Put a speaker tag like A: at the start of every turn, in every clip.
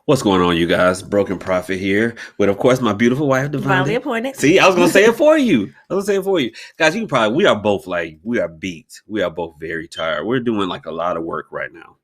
A: What's going on, you guys? Broken Prophet here with, of course, my beautiful wife,
B: Divinely
A: Divinely.
B: appointed.
A: See, I was gonna say it for you. I was gonna say it for you, guys. We are both we are beat. We are both very tired. We're doing like a lot of work right now,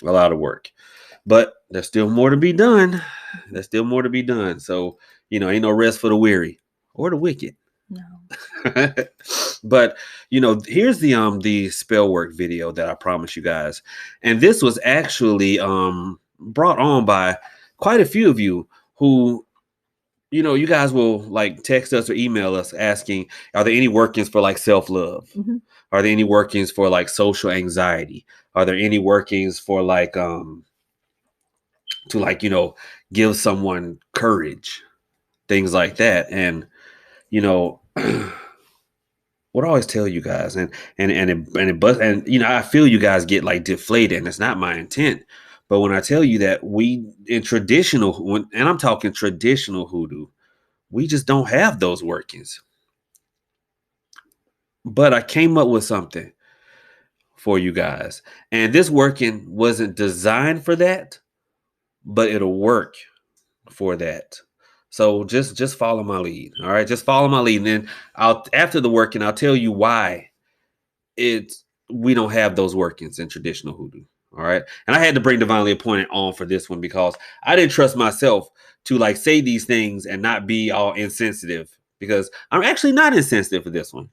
A: a lot of work, but there's still more to be done. There's still more to be done. So ain't no rest for the weary or the wicked.
B: No.
A: But here's the spell work video that I promised you guys, and this was actually brought on by quite a few of you who you guys will like text us or email us asking, are there any workings for like self-love?
B: Mhm.
A: Are there any workings for like social anxiety? Are there any workings for like to like give someone courage, things like that? And you know what I always tell you guys, and I feel you guys get like deflated, and it's not my intent. But when I tell you that we in and I'm talking traditional hoodoo, we just don't have those workings. But I came up with something for you guys, and this working wasn't designed for that, but it'll work for that. So just follow my lead, all right? Just follow my lead, and then I'll after the working, I'll tell you why it's we don't have those workings in traditional hoodoo. All right. And I had to bring Divinely Appointed on for this one because I didn't trust myself to like say these things and not be all insensitive, because I'm actually not insensitive for this one.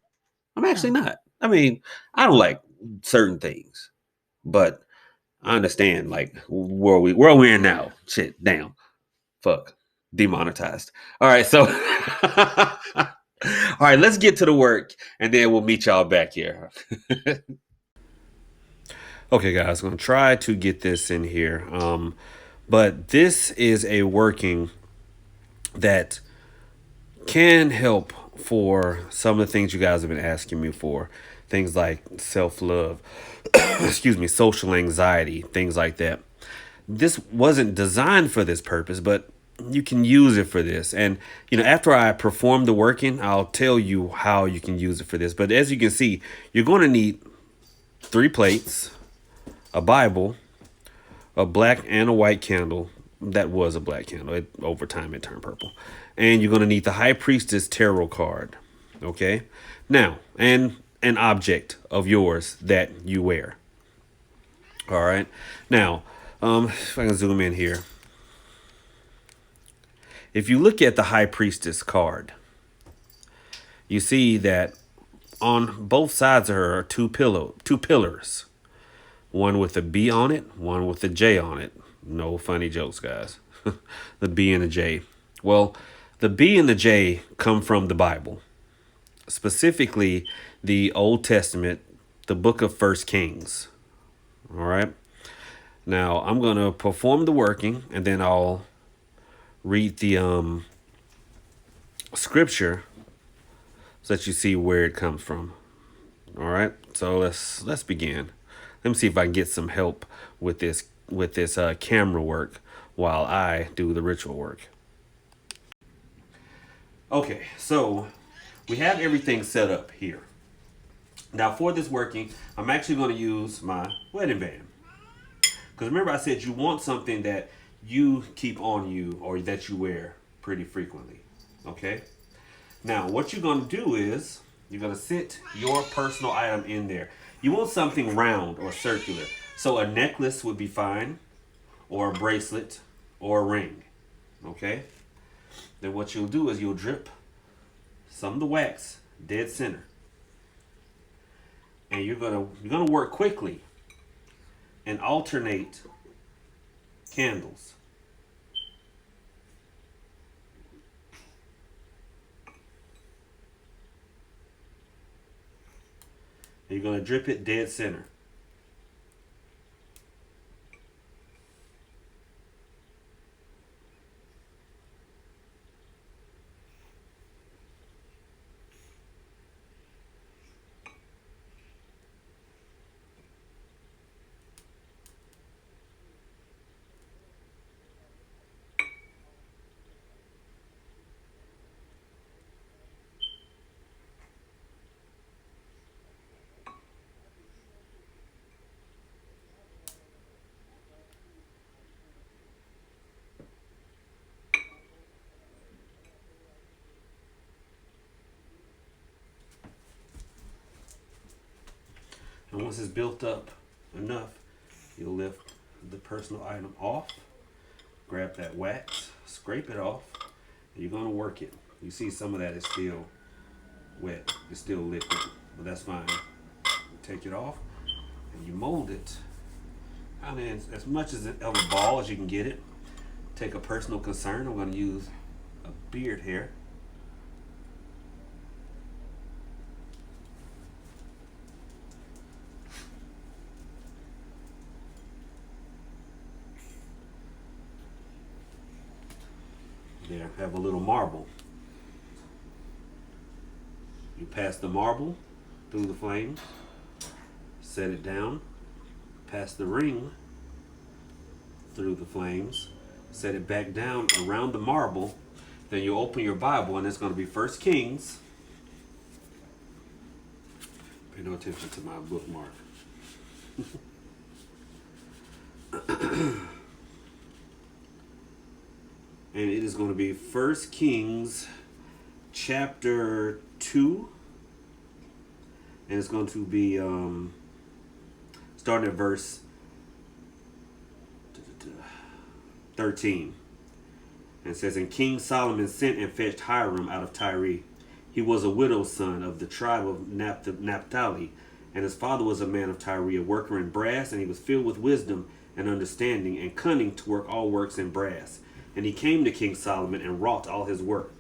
A: I'm actually
B: No.
A: not. I mean, I don't like certain things, but I understand like where we're in now. Shit, damn. Fuck. Demonetized. All right, so all right, let's get to the work and then we'll meet y'all back here. Okay, guys, I'm gonna try to get this in here. But this is a working that can help for some of the things you guys have been asking me for. Things like self love, excuse me, social anxiety, things like that. This wasn't designed for this purpose, but you can use it for this. And after I perform the working, I'll tell you how you can use it for this. But as you can see, you're going to need 3 plates, a Bible, a black and a white candle. That was a black candle. Over time, it turned purple. And you're going to need the High Priestess Tarot card. Okay? Now, and an object of yours that you wear. All right? Now, if I can zoom in here. If you look at the High Priestess card, you see that on both sides of her are two pillars. One with a B on it, one with a J on it. No funny jokes, guys. The B and the J. Well, the B and the J come from the Bible, specifically the Old Testament, the book of First Kings. All right. Now I'm gonna perform the working, and then I'll read the scripture so that you see where it comes from. All right. So let's begin. Let me see if I can get some help with this camera work while I do the ritual work. Okay, so we have everything set up here. Now for this working, I'm actually going to use my wedding band. Because remember I said you want something that you keep on you or that you wear pretty frequently. Okay? Now what you're going to do is you're going to sit your personal item in there. You want something round or circular. So a necklace would be fine, or a bracelet, or a ring. Okay? Then what you'll do is you'll drip some of the wax dead center. And you're gonna work quickly and alternate candles. And you're gonna drip it dead center. And once it's built up enough, you'll lift the personal item off, grab that wax, scrape it off, and you're going to work it. You see some of that is still wet. It's still liquid, but that's fine. You take it off, and you mold it. I mean, as much as of a ball as you can get it. Take a personal concern. I'm going to use a beard hair. There, have a little marble. You pass the marble through the flame, set it down, pass the ring through the flames, set it back down around the marble. Then you open your Bible, and it's going to be 1 Kings. Pay no attention to my bookmark. And it is going to be 1 Kings chapter 2. And it's going to be starting at verse 13. And it says, and King Solomon sent and fetched Hiram out of Tyre. He was a widow's son of the tribe of Naphtali, and his father was a man of Tyre, a worker in brass, and he was filled with wisdom and understanding and cunning to work all works in brass. And he came to King Solomon and wrought all his work.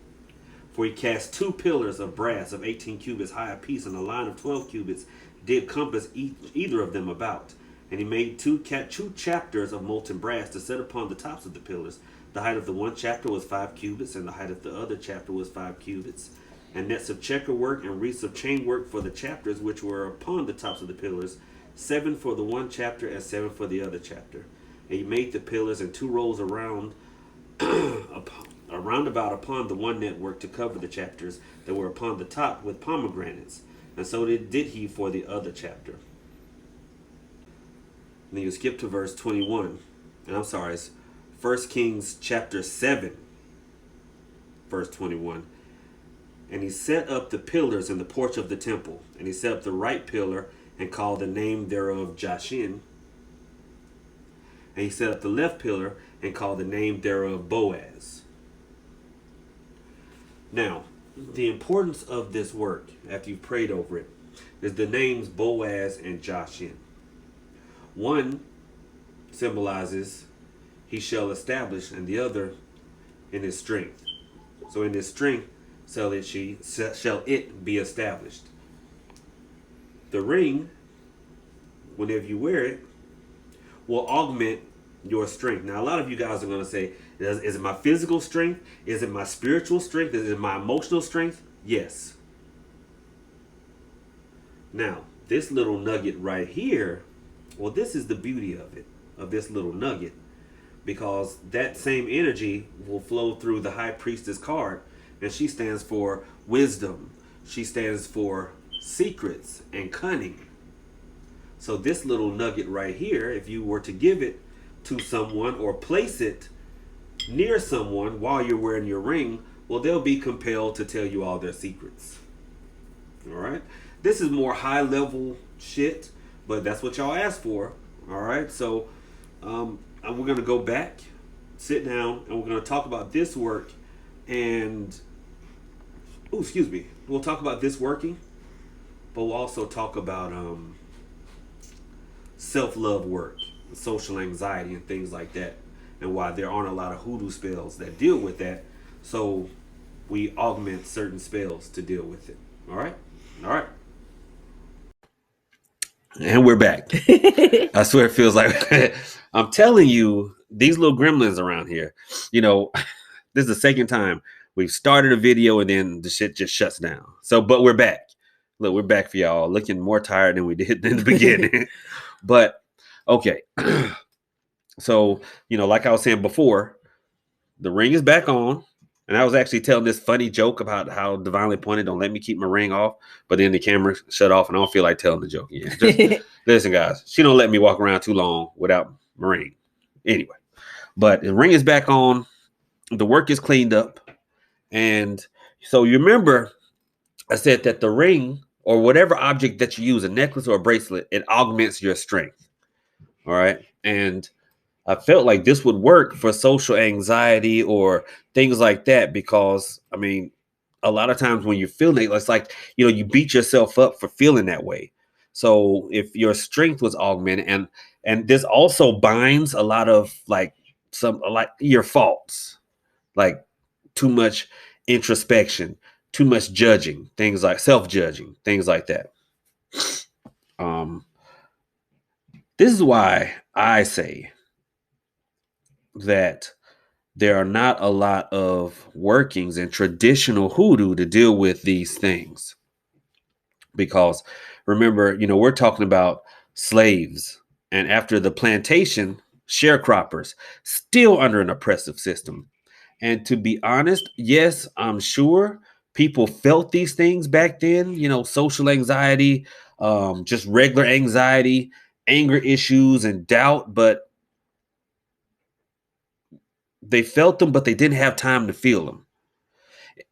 A: For he cast 2 pillars of brass of 18 cubits high apiece, and a line of 12 cubits did compass either of them about. And he made two chapters of molten brass to set upon the tops of the pillars. The height of the one chapter was 5 cubits, and the height of the other chapter was 5 cubits. And nets of checker work and wreaths of chain work for the chapters which were upon the tops of the pillars, 7 for the one chapter and 7 for the other chapter. And he made the pillars in 2 rows around about upon the one network to cover the chapters that were upon the top with pomegranates. And so did he for the other chapter. And then you skip to verse 21. And I'm sorry, it's 1 Kings chapter 7, verse 21. And he set up the pillars in the porch of the temple. And he set up the right pillar and called the name thereof Jashin. And he set up the left pillar and called the name thereof Boaz. Now, the importance of this work, after you've prayed over it, is the names Boaz and Jashin. One symbolizes he shall establish, and the other in his strength. So in his strength shall it be established. The ring, whenever you wear it, will augment your strength. Now, a lot of you guys are going to say, is it my physical strength? Is it my spiritual strength? Is it my emotional strength? Yes. Now, this little nugget right here, well, this is the beauty of it, of this little nugget, because that same energy will flow through the high priestess card, and she stands for wisdom. She stands for secrets and cunning. So this little nugget right here, if you were to give it to someone or place it near someone while you're wearing your ring, well, they'll be compelled to tell you all their secrets. All right. This is more high level shit, but that's what y'all asked for. All right. So we're going to go back, sit down, and we're going to talk about this work. And, we'll talk about this working, but we'll also talk about self-love work, social anxiety, and things like that, and why there aren't a lot of hoodoo spells that deal with that. So we augment certain spells to deal with it. All right. And we're back. I swear it feels like I'm telling you, these little gremlins around here, this is the second time we've started a video and then the shit just shuts down. So, but we're back. Look, we're back for y'all, looking more tired than we did in the beginning. But okay. So, like I was saying before, the ring is back on. And I was actually telling this funny joke about how Divinely Appointed don't let me keep my ring off, but then the camera shut off and I don't feel like telling the joke again. Just, listen, guys, she don't let me walk around too long without my ring. Anyway, but the ring is back on. The work is cleaned up. And so you remember I said that the ring or whatever object that you use, a necklace or a bracelet, it augments your strength. All right. And I felt like this would work for social anxiety or things like that because, I mean, a lot of times when you're feeling it, it's like, you beat yourself up for feeling that way. So if your strength was augmented, and this also binds a lot of like your faults, like too much introspection, too much judging, things like self-judging, things like that. Um, this is why I say that there are not a lot of workings in traditional hoodoo to deal with these things. Because remember, we're talking about slaves, and after the plantation, sharecroppers, still under an oppressive system. And to be honest, yes, I'm sure people felt these things back then, social anxiety, just regular anxiety, anger issues, and doubt, but they felt them, but they didn't have time to feel them.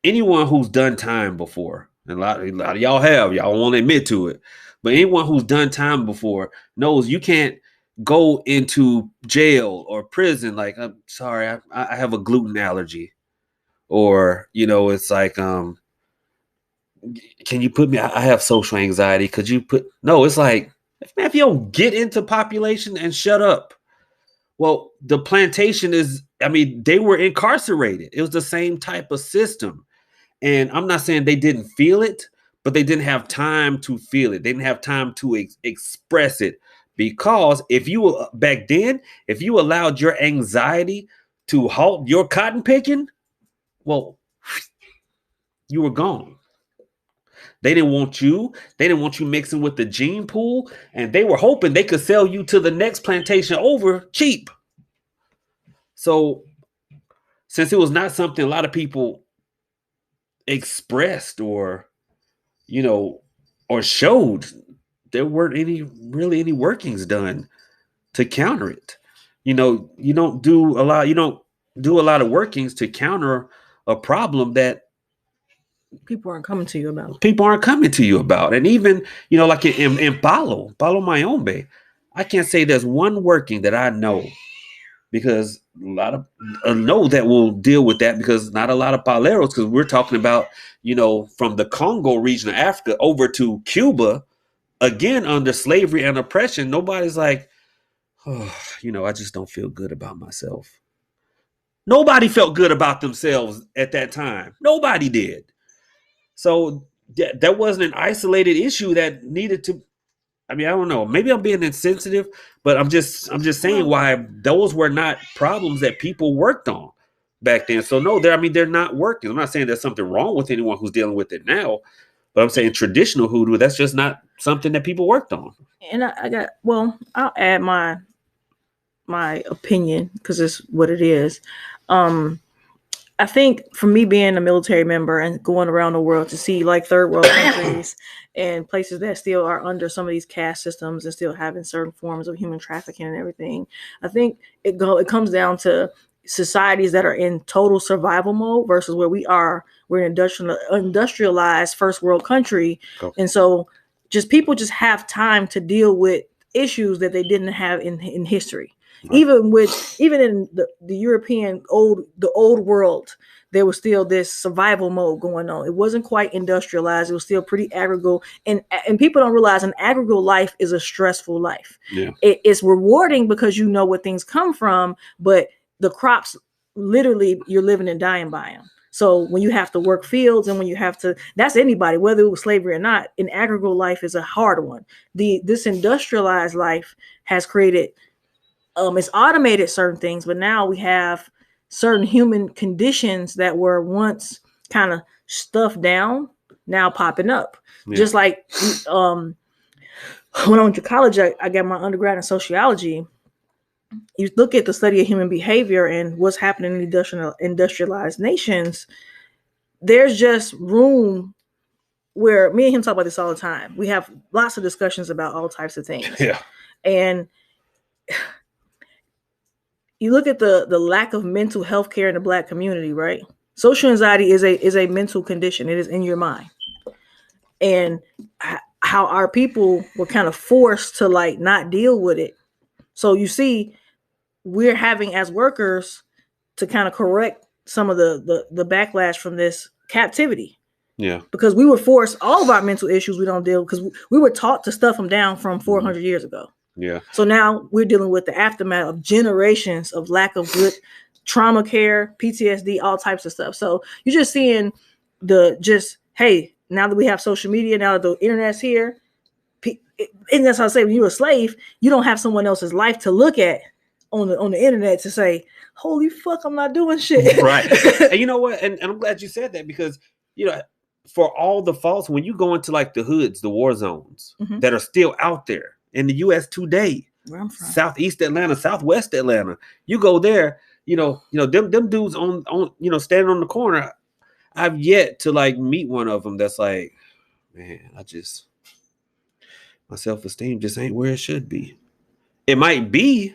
A: Anyone who's done time before, and a lot of y'all have, y'all won't admit to it, but anyone who's done time before knows you can't go into jail or prison like, I'm sorry, I have a gluten allergy, or it's like, can you put me? I have social anxiety. Could you put? No, it's like, man, if you don't get into population and shut up. Well, the plantation is, I mean, they were incarcerated. It was the same type of system. And I'm not saying they didn't feel it, but they didn't have time to feel it. They didn't have time to express it. Because if you back then, if you allowed your anxiety to halt your cotton picking, well, you were gone. They didn't want you. They didn't want you mixing with the gene pool, and they were hoping they could sell you to the next plantation over cheap. So, since it was not something a lot of people expressed or showed, there weren't any workings done to counter it. You don't do a lot. You don't do a lot of workings to counter a problem that
B: people aren't coming to you about.
A: And even, like in Palo Mayombe, I can't say there's one working that I know, because a lot of know that will deal with that, because not a lot of paleros, because we're talking about, from the Congo region of Africa over to Cuba, again, under slavery and oppression. Nobody's like, oh, I just don't feel good about myself. Nobody felt good about themselves at that time. Nobody did. So that wasn't an isolated issue that needed to. I mean, I don't know. Maybe I'm being insensitive, but I'm just saying why those were not problems that people worked on back then. So no, they're not working. I'm not saying there's something wrong with anyone who's dealing with it now, but I'm saying traditional hoodoo, that's just not something that people worked on.
B: And I'll add my opinion, because it's what it is. I think for me, being a military member and going around the world to see like third world countries and places that still are under some of these caste systems and still having certain forms of human trafficking and everything, I think it comes down to societies that are in total survival mode versus where we're an industrialized first world country.
A: Go.
B: And so people just have time to deal with issues that they didn't have in history. Right. Even in the European the old world, there was still this survival mode going on. It wasn't quite industrialized. It was still pretty agricultural, and people don't realize an agricultural life is a stressful life.
A: Yeah.
B: It's rewarding because you know where things come from, but the crops, literally, you're living and dying by them. So when you have to work fields and when you have to, that's anybody, whether it was slavery or not, an agricultural life is a hard one. This industrialized life has created, it's automated certain things, but now we have certain human conditions that were once kind of stuffed down, now popping up. Yeah. Just like when I went to college, I got my undergrad in sociology. You look at the study of human behavior and what's happening in industrialized nations, there's just room where me and him talk about this all the time. We have lots of discussions about all types of things.
A: Yeah.
B: And you look at the lack of mental health care in the Black community, right? Social anxiety is a mental condition. It is in your mind. and how our people were kind of forced to like not deal with it. So you see, we're having as workers to kind of correct some of the backlash from this captivity.
A: Yeah.
B: Because we were forced, all of our mental issues we don't deal, because we were taught to stuff them down from 400 years ago.
A: Yeah.
B: So now we're dealing with the aftermath of generations of lack of good trauma care, PTSD, all types of stuff. So you're just seeing hey, now that we have social media, now that the internet's here, and that's how I say, when you're a slave, you don't have someone else's life to look at on the internet to say, holy fuck, I'm not doing shit.
A: Right. And you know what? And I'm glad you said that, because, you know, for all the faults, when you go into like the hoods, the war zones that are still out there in the U.S. today,
B: where I'm from,
A: Southeast Atlanta, Southwest Atlanta, you go there, them dudes on standing on the corner. I've yet to like meet one of them that's like, man, my self-esteem just ain't where it should be. It might be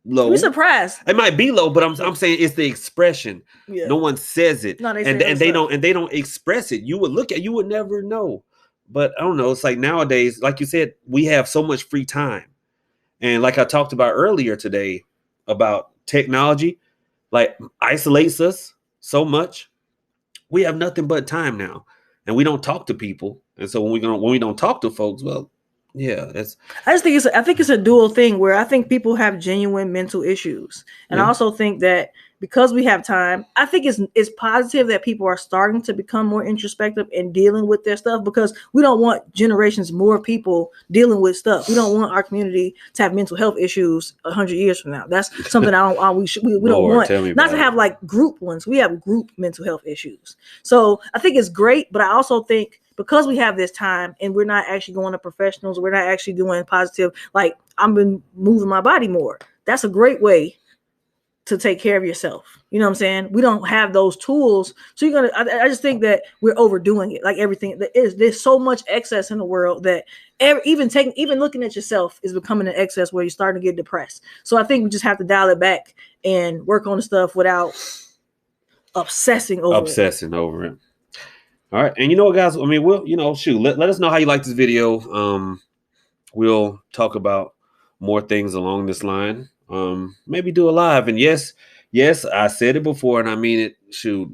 A: low.
B: We're surprised.
A: It might be low, but I'm saying it's the expression.
B: Yeah.
A: No one says it,
B: No, they
A: don't express it. You would never know. But I don't know. It's like nowadays, like you said, we have so much free time, and like I talked about earlier today about technology, like isolates us so much. We have nothing but time now, and we don't talk to people. And so when we don't talk to folks, well, yeah,
B: I think it's a dual thing where I think people have genuine mental issues, and I also think that because we have time, I think it's positive that people are starting to become more introspective and dealing with their stuff, because we don't want generations more people dealing with stuff. We don't want our community to have mental health issues 100 years from now. That's something we don't want. Not to have like group ones. We have group mental health issues. So I think it's great, but I also think, because we have this time and we're not actually going to professionals, we're not actually doing positive, like I've been moving my body more. That's a great way to take care of yourself. You know what I'm saying? We don't have those tools. So I just think that we're overdoing it. Like everything, there's so much excess in the world that even looking at yourself is becoming an excess where you're starting to get depressed. So I think we just have to dial it back and work on the stuff without obsessing over
A: it. All right. And you know what, guys? I mean, we'll, let us know how you like this video. We'll talk about more things along this line. Maybe do a live. And yes, I said it before and I mean it. Shoot,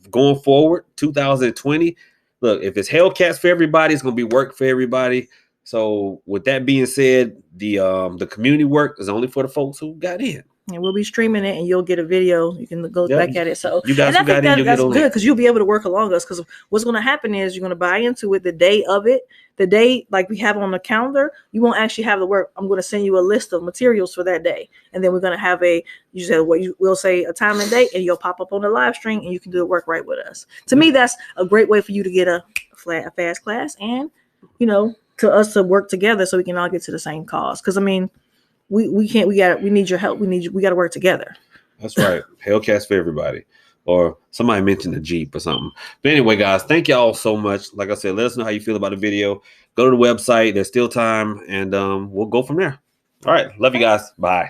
A: going forward, 2020. Look, if it's Hellcats for everybody, it's gonna be work for everybody. So with that being said, the community work is only for the folks who got in.
B: And we'll be streaming it, and you'll get a video. You can go back at it. So
A: you guys who got in,
B: that's good, because you'll be able to work along us. Because what's going to happen is you're going to buy into it the day of it. The day like we have on the calendar, you won't actually have the work. I'm going to send you a list of materials for that day, and then we're going to have we'll say a time and date, and you'll pop up on the live stream, and you can do the work right with us. To me, that's a great way for you to get a fast class, and to us to work together so we can all get to the same cause. Because I mean, we need your help. We got to work together.
A: That's right. Hellcats for everybody. Or somebody mentioned a Jeep or something. But anyway, guys, thank y'all so much. Like I said, let us know how you feel about the video. Go to the website. There's still time, and we'll go from there. All right. Love you guys. Bye.